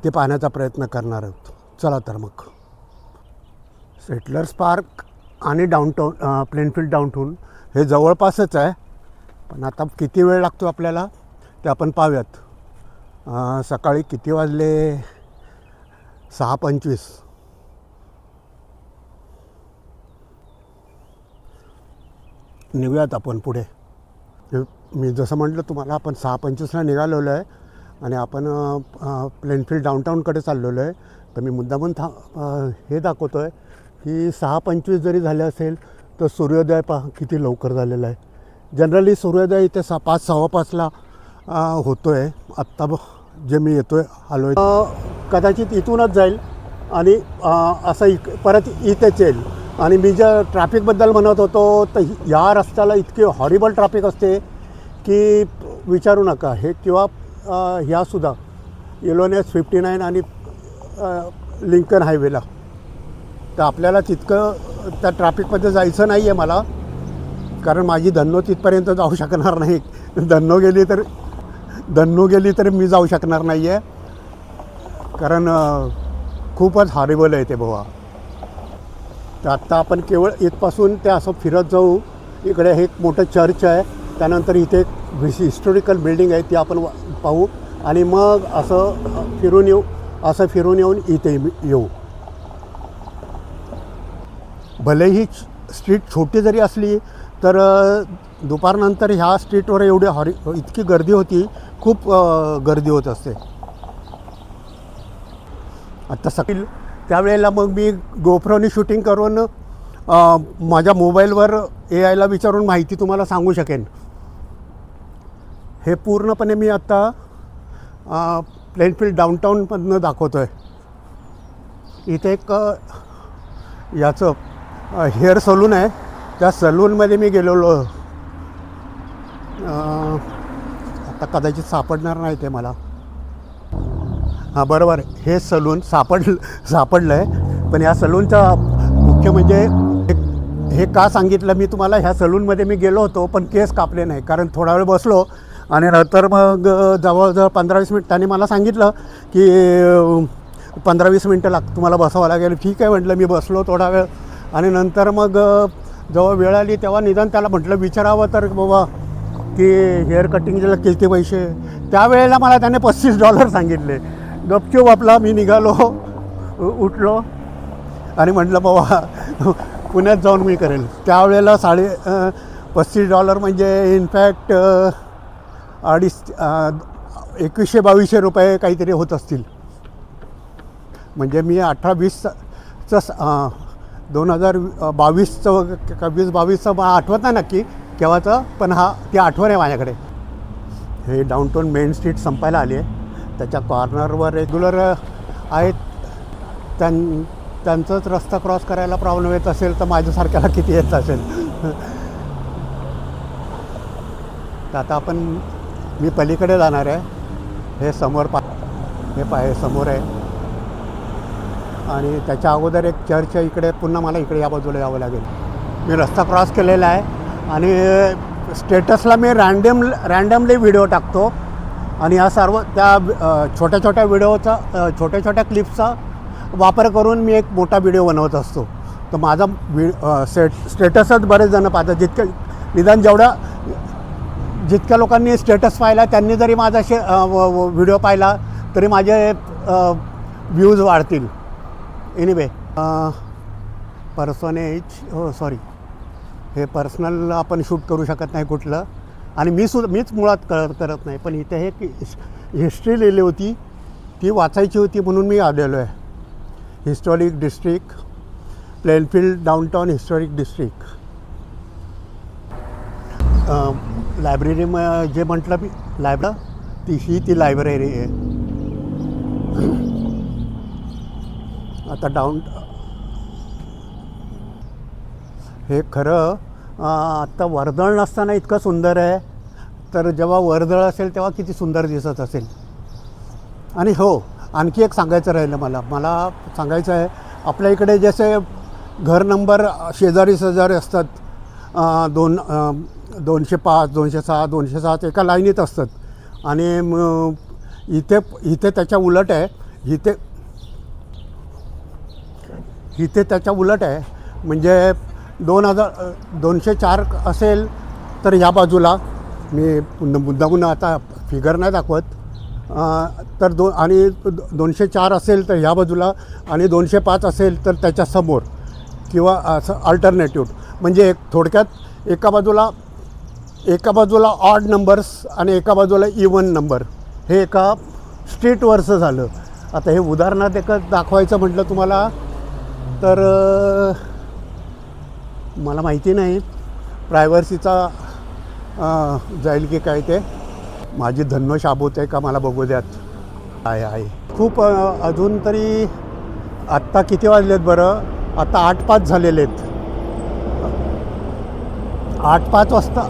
ते पाहण्याचा प्रयत्न करणार आहोत. चला तर मग. सेटलर्स पार्क आणि डाऊनटाऊन प्लेनफील्ड डाऊनटाऊन हे जवळपासच आहे, पण आता किती वेळ लागतो आपल्याला ते आपण पाहूयात. सकाळी किती वाजले? 6:25. निघूयात आपण पुढे. मी जसं म्हटलं तुम्हाला, आपण 6:25ला निघालेलो आहे आणि आपण प्लेनफील्ड डाऊनटाऊनकडे चाललेलो आहे. तर मी मुद्दामून हे दाखवतो आहे की 6:25 जरी झाले असेल तर सूर्योदय पहा किती लवकर झालेला आहे. जनरली सूर्योदय इथे 5, 5:15ला होतो आहे. आत्ता जे मी येतो आहे आलो आहे, कदाचित इथूनच जाईल आणि असं परत इथेच येईल. आणि मी ज्या ट्रॅफिकबद्दल म्हणत होतो, तर या रस्त्याला इतकी हॉरिबल ट्रॅफिक असते की विचारू नका. हे किंवा ह्यासुद्धा इलोनेस 59 आणि लिंकन हायवेला. तर आपल्याला तितकं त्या ट्रॅफिकमध्ये जायचं नाही आहे मला, कारण माझी धन्नो तिथपर्यंत जाऊ शकणार नाही. धन्नो गेली तर मी जाऊ शकणार नाही आहे, कारण खूपच हॉरिबल आहे ते बुवा. तर आत्ता आपण केवळ इथपासून ते असं फिरत जाऊ. इकडे हे एक मोठं चर्च आहे, त्यानंतर इथे एक हिस्टॉरिकल बिल्डिंग आहे, ती आपण पाहू आणि मग असं फिरून येऊन इथे येऊ. भलेही स्ट्रीट छोटी जरी असली तर दुपारनंतर ह्या स्ट्रीटवर इतकी गर्दी होती, खूप गर्दी होत असते. आत्ता सकाळी त्यावेळेला मग मी गोप्रोनी शूटिंग करून माझ्या मोबाईलवर AIला विचारून माहिती तुम्हाला सांगू शकेन. हे पूर्णपणे मी आत्ता प्लेनफील्ड डाऊनटाऊनमधनं दाखवतो आहे. इथे एक याचं हेअर सलून आहे, त्या सलूनमध्ये मी गेलेलो. आता कदाचित सापडणार नाही ते मला. हां बरोबर, हे सलून सापडलं आहे. पण या सलूनचं मुख्य म्हणजे हे का सांगितलं मी तुम्हाला, ह्या सलूनमध्ये मी गेलो होतो पण केस कापले नाही, कारण थोडा वेळ बसलो आणि नंतर मग जवळजवळ 15-20 मिनिटांनी मला सांगितलं की 15-20 मिनटं तुम्हाला बसावं लागेल. ठीक आहे म्हटलं. मी बसलो थोडा वेळ आणि नंतर मग जेव्हा वेळ आली तेव्हा निदान त्याला म्हटलं विचारावं तर बाबा की हेअर कटिंगला किती पैसे. त्यावेळेला मला त्याने $35 सांगितले. गपचूप आपला मी निघालो, उठलो आणि म्हटलं बाबा पुण्यात जाऊन मी करेल. त्यावेळेला $35 म्हणजे इनफॅक्ट 2100-2200 रुपये काहीतरी होत असतील. म्हणजे मी 2022चं 2022चं आठवत नाही नक्की केव्हाचं, पण ती आठवण आहे माझ्याकडे. हे डाऊनटाऊन मेन स्ट्रीट संपायला आली आहे. त्याच्या कॉर्नरवर रेग्युलर आहेत, त्यांचंच रस्ता क्रॉस करायला प्रॉब्लेम येत असेल तर माझ्यासारख्याला किती येत असेल. तर आता मी पलीकडे जाणार आहे. हे समोर हे समोर आहे आणि त्याच्या अगोदर एक चर्च आहे. इकडे पुन्हा मला इकडे या बाजूला यावं लागेल. मी रस्ता क्रॉस केलेला आहे आणि स्टेटसला मी रँडमली व्हिडिओ टाकतो आणि या सर्व त्या छोट्या छोट्या क्लिप्सचा वापर करून मी एक मोठा व्हिडिओ बनवत असतो. तर माझा स्टेटसच बरेच जण पाहतात. निदान जितक्या लोकांनी स्टेटस पाहिला त्यांनी जरी माझा व्हिडिओ पाहिला तरी माझे व्ह्यूज वाढतील. एनिवे, हे पर्सनल आपण शूट करू शकत नाही कुठलं, आणि मीच मुळात करत नाही. पण इथे एक हिस्ट्री लिहिली होती, ती वाचायची होती म्हणून मी आलेलो आहे. Historic district, Plainfield downtown historic district. Library जे म्हटलं मी, ती लायब्ररी आहे. आता हे खरं आत्ता वर्दळ नसताना इतकं सुंदर आहे, तर जेव्हा वर्दळ असेल तेव्हा किती सुंदर दिसत असेल. आणि हो, आणखी एक सांगायचं राहिलं मला सांगायचं आहे. आपल्या इकडे जसे घर नंबर शेजारी असतात, 205, 206, 207 एका लाईनीत असतात. आणि इथे त्याच्या उलट आहे. इथे इथे त्याच्या उलट आहे. म्हणजे 2,204 असेल तर ह्या बाजूला, मी मुद्दामून आता फिगर नाही दाखवत, तर आणि 204 असेल तर ह्या बाजूला आणि 205 असेल तर त्याच्या समोर, किंवा असं अल्टरनेटिव्ह. म्हणजे थोडक्यात एका बाजूला ऑड नंबर्स आणि एका बाजूला इवन नंबर, हे एका स्ट्रीटवरचं झालं. आता हे उदाहरणात एक दाखवायचं म्हटलं तुम्हाला तर मला माहिती नाही प्रायव्हर्सीचा जाईल की काय ते. माझी धन्नो शाबूत आहे का मला बघू द्यात. आहे खूप अजून तरी. आत्ता किती वाजलेत बरं? आता 8:05 झालेले आहेत. 8:05 वाजता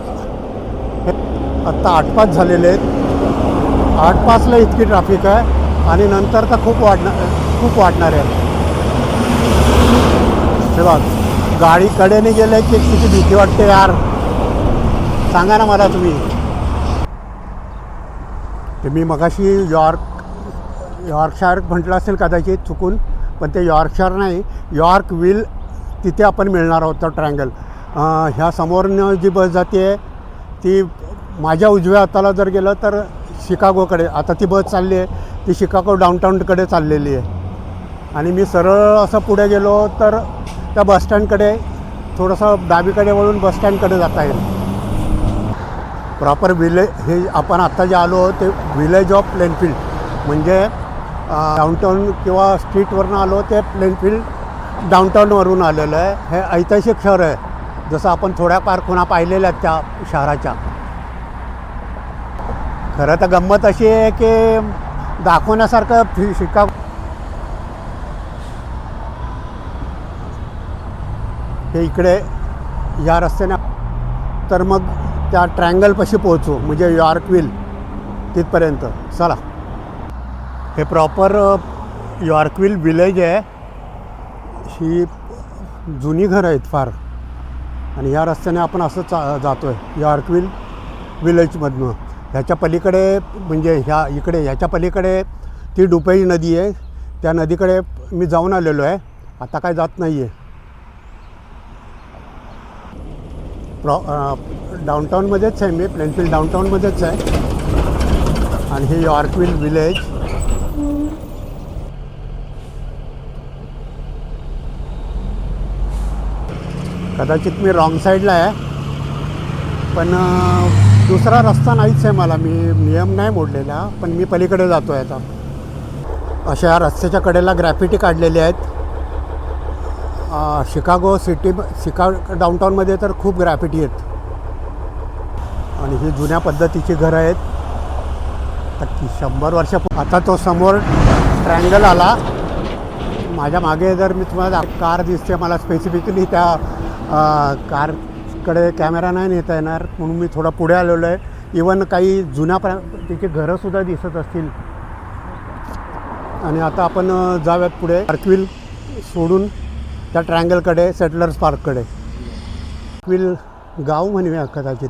आत्ता 8:05 झालेले आहेत. 8:05ला इतकी ट्रॅफिक आहे आणि नंतर तर खूप वाढणार आहे. तेव्हा गाडी कडेने गेले की किती भीती वाटते यार, सांगा ना मला तुम्ही. ते मी मगाशी यॉर्कशायर म्हटलं असेल कदाचित चुकून, पण ते यॉर्कशायर नाही, यॉर्कविल. तिथे आपण मिळणार आहोत तर ट्रायंगल. ह्या समोरनं जी बस जाते आहे ती माझ्या उजव्या हाताला जर गेलं तर शिकागोकडे. आता ती बस चालली आहे ती शिकागो डाऊनटाऊनकडे चाललेली आहे. आणि मी सरळ असं पुढे गेलो तर त्या बसस्टँडकडे थोडंसं डावीकडे वळून बसस्टँडकडे जाता येईल. प्रॉपर हे आपण आत्ता जे आलो ते विलेज ऑफ प्लेनफील्ड. म्हणजे डाऊनटाऊन किंवा स्ट्रीटवरून आलो ते प्लेनफील्ड डाऊनटाऊनवरून आलेलं आहे. हे ऐतिहासिक शहर आहे, जसं आपण थोड्याफार खुणा पाहिलेल्या आहेत त्या शहराच्या. खरं तर गंमत अशी आहे की दाखवण्यासारखं शिकागो. हे इकडे या रस्त्याने तर मग त्या ट्रायंगलपाशी पोहोचू, म्हणजे यॉर्कविल तिथपर्यंत. चला, हे प्रॉपर यॉर्कविल विलेज आहे. ही जुनी घरं आहेत फार. आणि ह्या रस्त्याने आपण असं जातो आहे यॉर्कविल विलेजमधनं. ह्याच्या पलीकडे म्हणजे ह्याच्या पलीकडे ती डुपई नदी आहे. त्या नदीकडे मी जाऊन आलेलो आहे, आता काय जात नाही आहे. डाऊनटाऊनमध्येच आहे मी, प्लेनफील्ड डाऊनटाऊनमध्येच आहे. आणि हे यॉर्कविल विलेज. कदाचित मी रॉंग साईडला आहे, पण दुसरा रस्ता नाहीच आहे मला. मी नियम नाही मोडलेला, पण मी पलीकडे जातो आहे आता. अशा या रस्त्याच्या कडेला ग्रॅफिटी काढलेली आहेत. शिकागो डाऊनटाऊनमध्ये तर खूप ग्रॅफिटी आहेत. आणि ही जुन्या पद्धतीची घरं आहेत. तर 100 वर्ष. आता तो समोर ट्रायंगल आला. माझ्या मागे जर मी तुम्हाला कार दिसते, मला स्पेसिफिकली त्या कारकडे कॅमेरा नाही नेता येणार म्हणून मी थोडा पुढे आलेलो आहे. इवन काही जुन्या तिची घरंसुद्धा दिसत असतील. आणि आता आपण जाऊयात पुढे यॉर्कविल सोडून त्या ट्रायंगलकडे, सेटलर्स पार्ककडे. यॉर्कविल गाव म्हणूया कदाचित.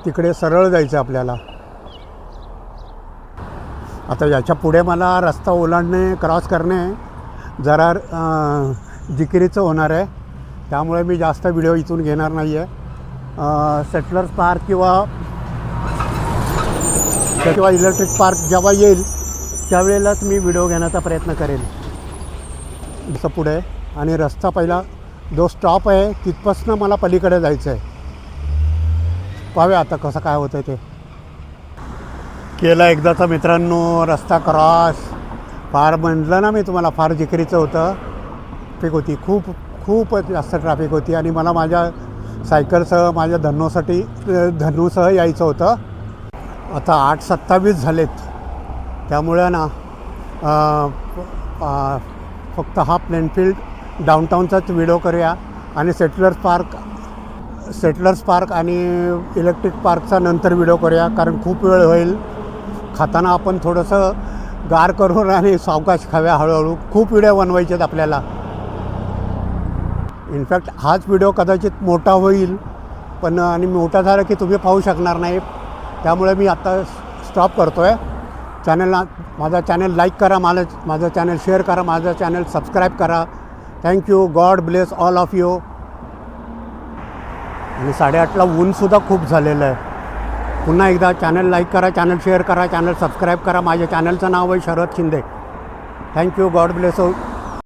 तिकडे सरळ जायचं आपल्याला. आता याच्या पुढे मला रस्ता ओलांडणे, क्रॉस करणे जरा जिकिरीचं होणार आहे. त्यामुळे मी जास्त व्हिडिओ इथून घेणार नाही आहे. सेटलर्स पार्क किंवा इलेक्ट्रिक पार्क जेव्हा येईल त्यावेळेलाच मी व्हिडिओ घेण्याचा प्रयत्न करेन. जसं पुढे आणि रस्ता पहिला जो स्टॉप आहे तिथपासून मला पलीकडे जायचं आहे. पाहूया आता कसं काय होतं ते. केला एकदाचा मित्रांनो रस्ता क्रॉस. फार म्हटलं ना मी तुम्हाला, फार जिकिरीचं होतं. ट्रॅफिक होती, खूप जास्त ट्रॅफिक होती. आणि मला माझ्या सायकलसह, माझ्या धन्नूसह यायचं होतं. आता 8:27 झालेत. त्यामुळे ना फक्त हा प्लेनफील्ड डाऊनटाऊनचाच व्हिडिओ करूया. आणि सेटलर्स पार्क आणि इलेक्ट्रिक पार्कचा नंतर व्हिडिओ करूया, कारण खूप वेळ होईल. खाताना आपण थोडंसं गार करून आणि सावकाश खाव्या हळूहळू. खूप व्हिडिओ बनवायचे आहेत आपल्याला. इनफॅक्ट हाच व्हिडिओ कदाचित मोठा होईल, पण आणि मोठा झाला की तुम्ही पाहू शकणार नाही. त्यामुळे मी आता स्टॉप करतो आहे चॅनलला माझा चॅनल लाईक करा, माझं चॅनल शेअर करा, माझं चॅनल सबस्क्राईब करा. Thank you. God bless all of you. आणि 8:30ला ऊनसुद्धा खूप झालेलं आहे. पुन्हा एकदा चॅनल लाईक करा, चॅनल शेअर करा, चॅनल सबस्क्राईब करा. माझ्या चॅनलचं नाव आहे Sharad Shinde. Thank you. God bless.